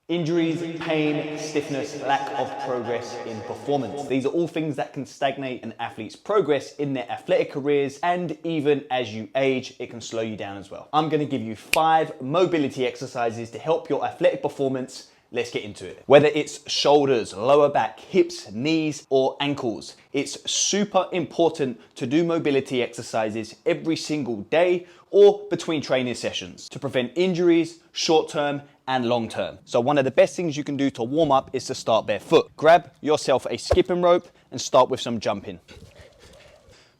Injuries, pain, stiffness, lack of progress in performance. These are all things that can stagnate an athlete's progress in their athletic careers, and even as you age, it can slow you down as well. I'm gonna give you 5 mobility exercises to help your athletic performance. Let's get into it. Whether it's shoulders, lower back, hips, knees, or ankles, it's super important to do mobility exercises every single day or between training sessions to prevent injuries, short-term and long-term. So one of the best things you can do to warm up is to start barefoot. Grab yourself a skipping rope and start with some jumping.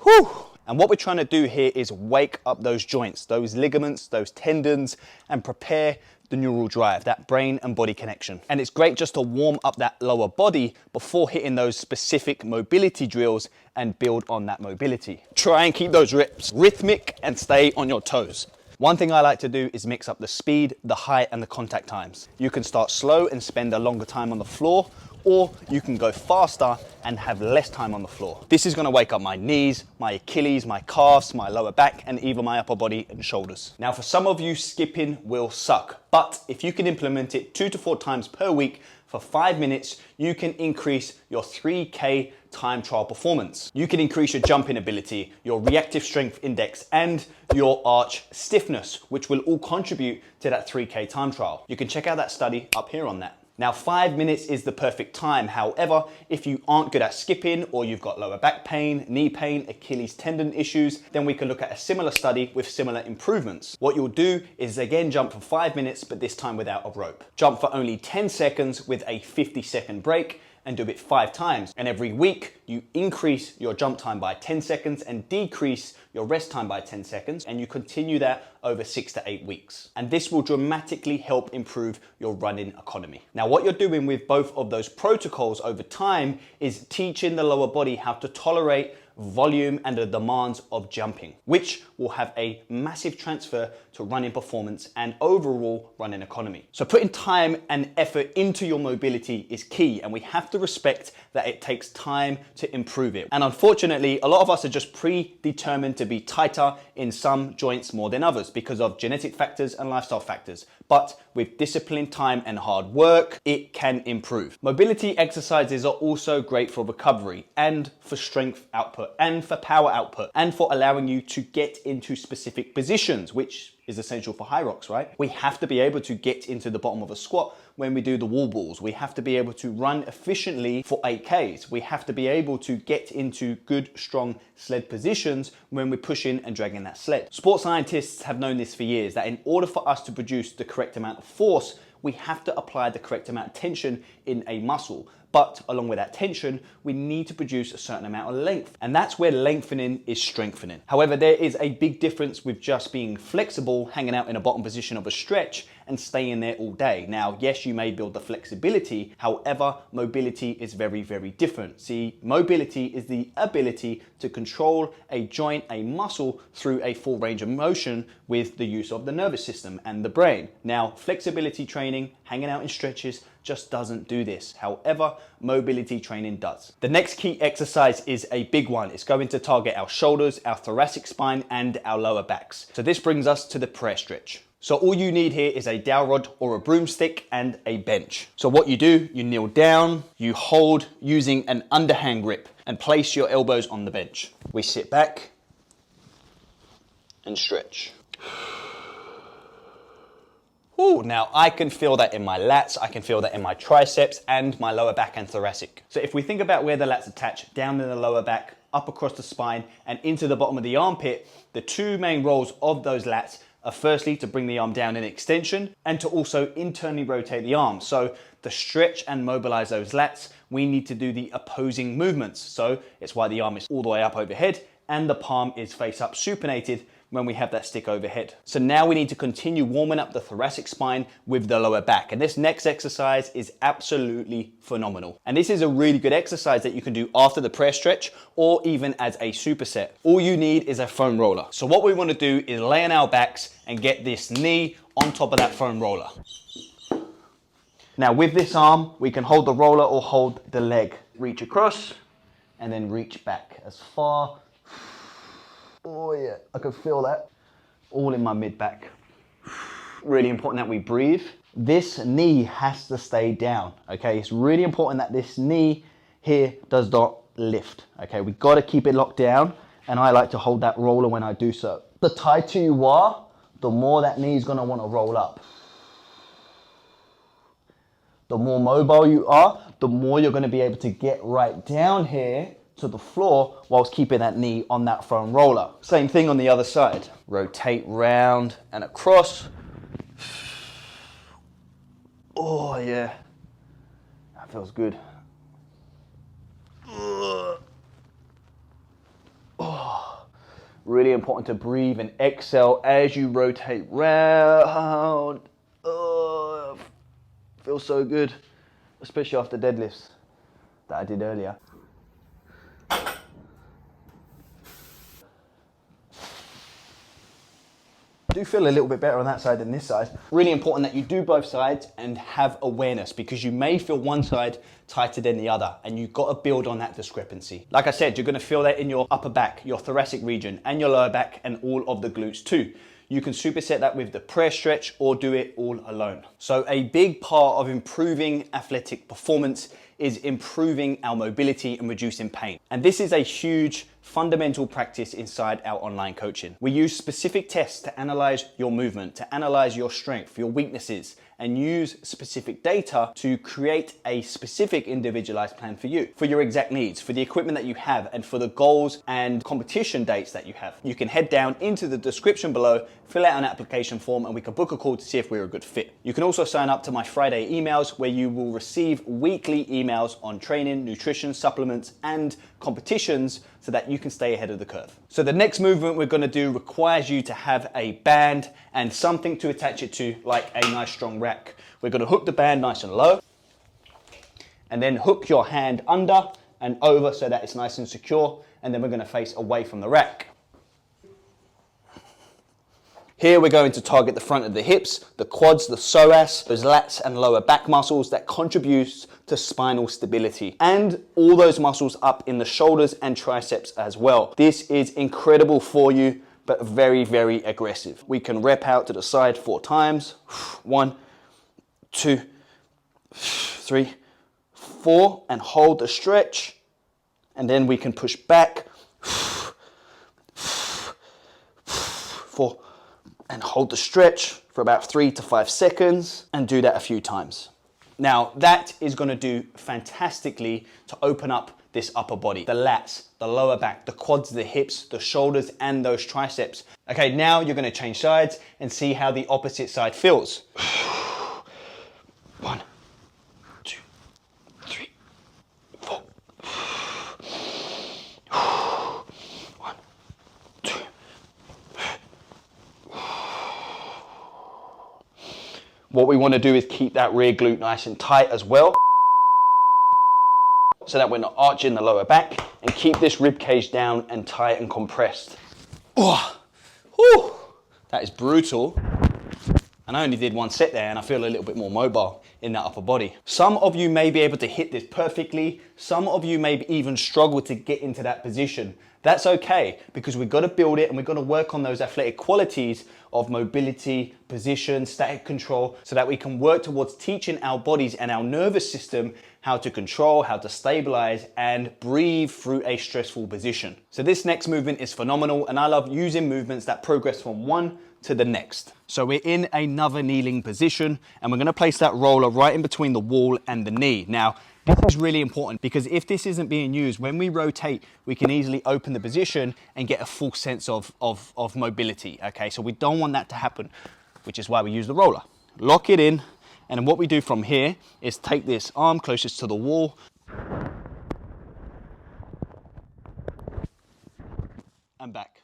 Whew. And what we're trying to do here is wake up those joints, those ligaments, those tendons, and prepare the neural drive, that brain and body connection. And it's great just to warm up that lower body before hitting those specific mobility drills and build on that mobility. Try and keep those reps rhythmic and stay on your toes. One thing I like to do is mix up the speed, the height, and the contact times. You can start slow and spend a longer time on the floor, or you can go faster and have less time on the floor. This is gonna wake up my knees, my Achilles, my calves, my lower back, and even my upper body and shoulders. Now, for some of you, skipping will suck, but if you can implement it 2 to 4 times per week for 5 minutes, you can increase your 3K time trial performance. You can increase your jumping ability, your reactive strength index, and your arch stiffness, which will all contribute to that 3K time trial. You can check out that study up here on that. Now, 5 minutes is the perfect time. However, if you aren't good at skipping, or you've got lower back pain, knee pain, Achilles tendon issues, then we can look at a similar study with similar improvements. What you'll do is again jump for 5 minutes, but this time without a rope. Jump for only 10 seconds with a 50-second break, and do it 5 times. And every week you increase your jump time by 10 seconds and decrease your rest time by 10 seconds. And you continue that over 6 to 8 weeks. And this will dramatically help improve your running economy. Now, what you're doing with both of those protocols over time is teaching the lower body how to tolerate volume and the demands of jumping, which will have a massive transfer to running performance and overall running economy. So putting time and effort into your mobility is key, and we have to respect that it takes time to improve it. And unfortunately, a lot of us are just predetermined to be tighter in some joints more than others because of genetic factors and lifestyle factors. But with discipline, time, and hard work, it can improve. Mobility exercises are also great for recovery and for strength output and for power output and for allowing you to get into specific positions, which is essential for HYROX, right? We have to be able to get into the bottom of a squat when we do the wall balls. We have to be able to run efficiently for 8Ks. We have to be able to get into good, strong sled positions when we're pushing and dragging that sled. Sports scientists have known this for years, that in order for us to produce the correct amount of force, we have to apply the correct amount of tension in a muscle. But along with that tension, we need to produce a certain amount of length. And that's where lengthening is strengthening. However, there is a big difference with just being flexible, hanging out in a bottom position of a stretch and staying there all day. Now, yes, you may build the flexibility. However, mobility is very, very different. See, mobility is the ability to control a joint, a muscle through a full range of motion with the use of the nervous system and the brain. Now, flexibility training, hanging out in stretches, just doesn't do this. However, mobility training does. The next key exercise is a big one. It's going to target our shoulders, our thoracic spine, and our lower backs. So this brings us to the prayer stretch. So all you need here is a dowel rod or a broomstick and a bench. So what you do, you kneel down, you hold using an underhand grip and place your elbows on the bench. We sit back and stretch. Ooh, now I can feel that in my lats, I can feel that in my triceps and my lower back and thoracic. So if we think about where the lats attach, down in the lower back, up across the spine and into the bottom of the armpit, the 2 main roles of those lats are firstly to bring the arm down in extension and to also internally rotate the arm. So to stretch and mobilize those lats, we need to do the opposing movements. So it's why the arm is all the way up overhead and the palm is face up supinated when we have that stick overhead. So now we need to continue warming up the thoracic spine with the lower back. And this next exercise is absolutely phenomenal. And this is a really good exercise that you can do after the prayer stretch or even as a superset. All you need is a foam roller. So what we want to do is lay on our backs and get this knee on top of that foam roller. Now with this arm, we can hold the roller or hold the leg. Reach across and then reach back as far. Oh yeah, I can feel that all in my mid back. Really important that we breathe this knee has to stay down, okay? It's really important that this knee here does not lift, okay? We've got to keep it locked down, and I like to hold that roller when I do so. The tighter you are, the more that knee is going to want to roll up. The more mobile you are, the more you're going to be able to get right down here to the floor whilst keeping that knee on that foam roller. Same thing on the other side. Rotate round and across. Oh yeah, that feels good. Oh, really important to breathe and exhale as you rotate round. Oh, feels so good, especially after deadlifts that I did earlier. I do feel a little bit better on that side than this side. Really important that you do both sides and have awareness, because you may feel one side tighter than the other, and you've got to build on that discrepancy. Like I said, you're going to feel that in your upper back, your thoracic region, and your lower back, and all of the glutes too. You can superset that with the prayer stretch or do it all alone. So a big part of improving athletic performance is improving our mobility and reducing pain. And this is a huge fundamental practice inside our online coaching. We use specific tests to analyze your movement, to analyze your strength, your weaknesses, and use specific data to create a specific individualized plan for you, for your exact needs, for the equipment that you have, and for the goals and competition dates that you have. You can head down into the description below, fill out an application form, and we can book a call to see if we're a good fit. You can also sign up to my Friday emails, where you will receive weekly emails on training, nutrition, supplements, and competitions, so that you can stay ahead of the curve. So the next movement we're gonna do requires you to have a band and something to attach it to, like a nice strong rack. We're gonna hook the band nice and low, and then hook your hand under and over so that it's nice and secure, and then we're gonna face away from the rack. Here we're going to target the front of the hips, the quads, the psoas, those lats and lower back muscles that contributes to spinal stability, and all those muscles up in the shoulders and triceps as well. This is incredible for you, but very, very aggressive. We can rep out to the side 4 times. 1, 2, 3, 4, and hold the stretch. And then we can push back. 4, and hold the stretch for about 3 to 5 seconds, and do that a few times. Now that is going to do fantastically to open up this upper body, the lats, the lower back, the quads, the hips, the shoulders, and those triceps. Okay, now you're going to change sides and see how the opposite side feels. 1, 2, 3, 4. 1, 2. What we want to do is keep that rear glute nice and tight as well, so that we're not arching the lower back, and keep this rib cage down and tight and compressed. Oh, whew, that is brutal. And I only did 1 set there, and I feel a little bit more mobile in that upper body. Some of you may be able to hit this perfectly. Some of you may even struggle to get into that position. That's okay, because we've got to build it, and we've got to work on those athletic qualities of mobility, position, static control, so that we can work towards teaching our bodies and our nervous system how to control, how to stabilize, and breathe through a stressful position. So this next movement is phenomenal, and I love using movements that progress from one to the next. So we're in another kneeling position, and we're gonna place that roller right in between the wall and the knee. Now, this is really important, because if this isn't being used, when we rotate, we can easily open the position and get a full sense of mobility, okay? So we don't want that to happen, which is why we use the roller. Lock it in, and then what we do from here is take this arm closest to the wall, and back.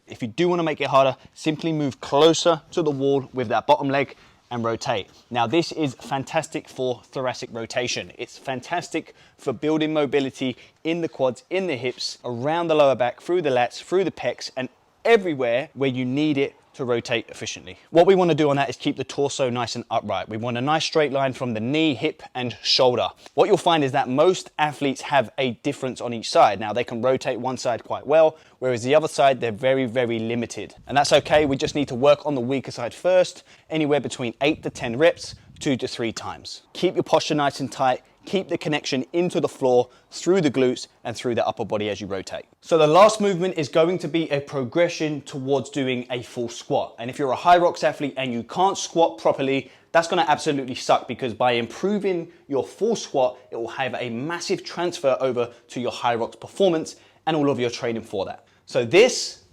If you do want to make it harder, simply move closer to the wall with that bottom leg and rotate. Now this is fantastic for thoracic rotation. It's fantastic for building mobility in the quads, in the hips, around the lower back, through the lats, through the pecs, and everywhere where you need it to rotate efficiently. What we want to do on that is keep the torso nice and upright. We want a nice straight line from the knee, hip, and shoulder. What you'll find is that most athletes have a difference on each side. Now, they can rotate one side quite well, whereas the other side, they're very, very limited. And that's okay. We just need to work on the weaker side first, anywhere between 8 to 10 reps, 2 to 3 times. Keep your posture nice and tight. Keep the connection into the floor, through the glutes and through the upper body as you rotate. So the last movement is going to be a progression towards doing a full squat. And if you're a HYROX athlete and you can't squat properly, that's gonna absolutely suck, because by improving your full squat, it will have a massive transfer over to your HYROX performance and all of your training for that. So this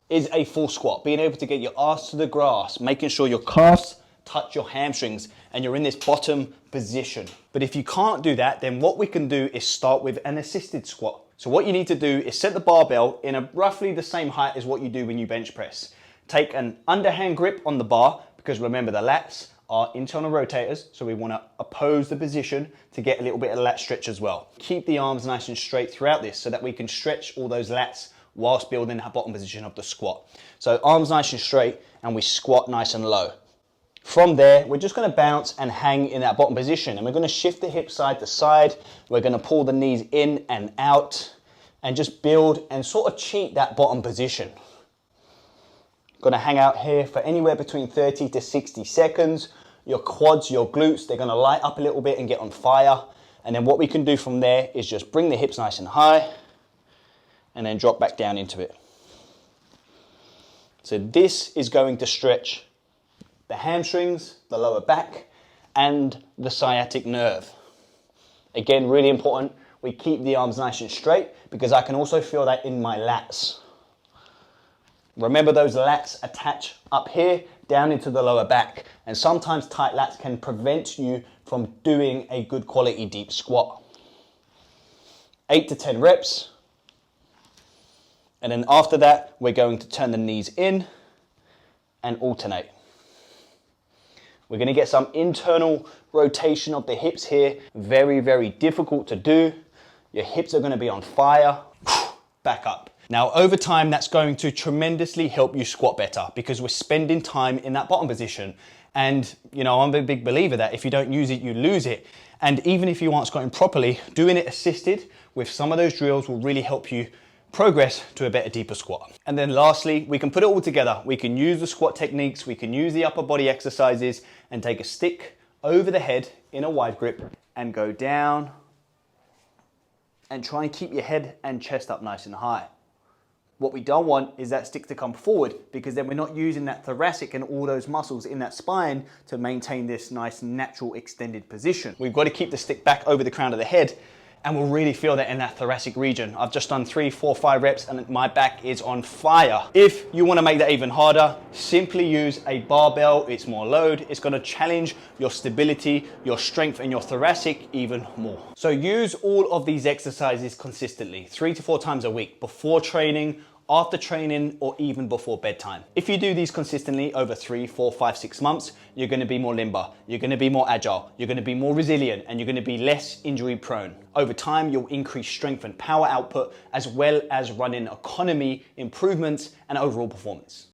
is a full squat, being able to get your ass to the grass, making sure your calves touch your hamstrings and you're in this bottom position. But if you can't do that, then what we can do is start with an assisted squat. So what you need to do is set the barbell in a roughly the same height as what you do when you bench press. Take an underhand grip on the bar, because remember the lats are internal rotators, so we want to oppose the position to get a little bit of lat stretch as well. Keep the arms nice and straight throughout this so that we can stretch all those lats whilst building that bottom position of the squat. So arms nice and straight, and we squat nice and low. From there, we're just going to bounce and hang in that bottom position, and we're going to shift the hips side to side. We're going to pull the knees in and out and just build and sort of cheat that bottom position. Going to hang out here for anywhere between 30 to 60 seconds. Your quads, your glutes, they're going to light up a little bit and get on fire. And then what we can do from there is just bring the hips nice and high and then drop back down into it. So this is going to stretch the hamstrings, the lower back, and the sciatic nerve. Again, really important, we keep the arms nice and straight, because I can also feel that in my lats. Remember, those lats attach up here, down into the lower back, and sometimes tight lats can prevent you from doing a good quality deep squat. 8 to 10 reps, and then after that, we're going to turn the knees in and alternate. We're going to get some internal rotation of the hips here. Very, very difficult to do. Your hips are going to be on fire. Back up. Now, over time, that's going to tremendously help you squat better, because we're spending time in that bottom position. And, you know, I'm a big believer that if you don't use it, you lose it. And even if you aren't squatting properly, doing it assisted with some of those drills will really help you progress to a better, deeper squat. And then lastly, we can put it all together. We can use the squat techniques, we can use the upper body exercises, and take a stick over the head in a wide grip and go down and try and keep your head and chest up nice and high. What we don't want is that stick to come forward, because then we're not using that thoracic and all those muscles in that spine to maintain this nice natural extended position. We've got to keep the stick back over the crown of the head, and we'll really feel that in that thoracic region. I've just done 3, 4, 5 reps and my back is on fire. If you want to make that even harder, simply use a barbell. It's more load. It's going to challenge your stability, your strength, and your thoracic even more. So use all of these exercises consistently, 3 to 4 times a week, before training, after training, or even before bedtime. If you do these consistently over 3, 4, 5, 6 months, you're going to be more limber, you're going to be more agile, you're going to be more resilient, and you're going to be less injury prone. Over time, you'll increase strength and power output, as well as running economy improvements and overall performance.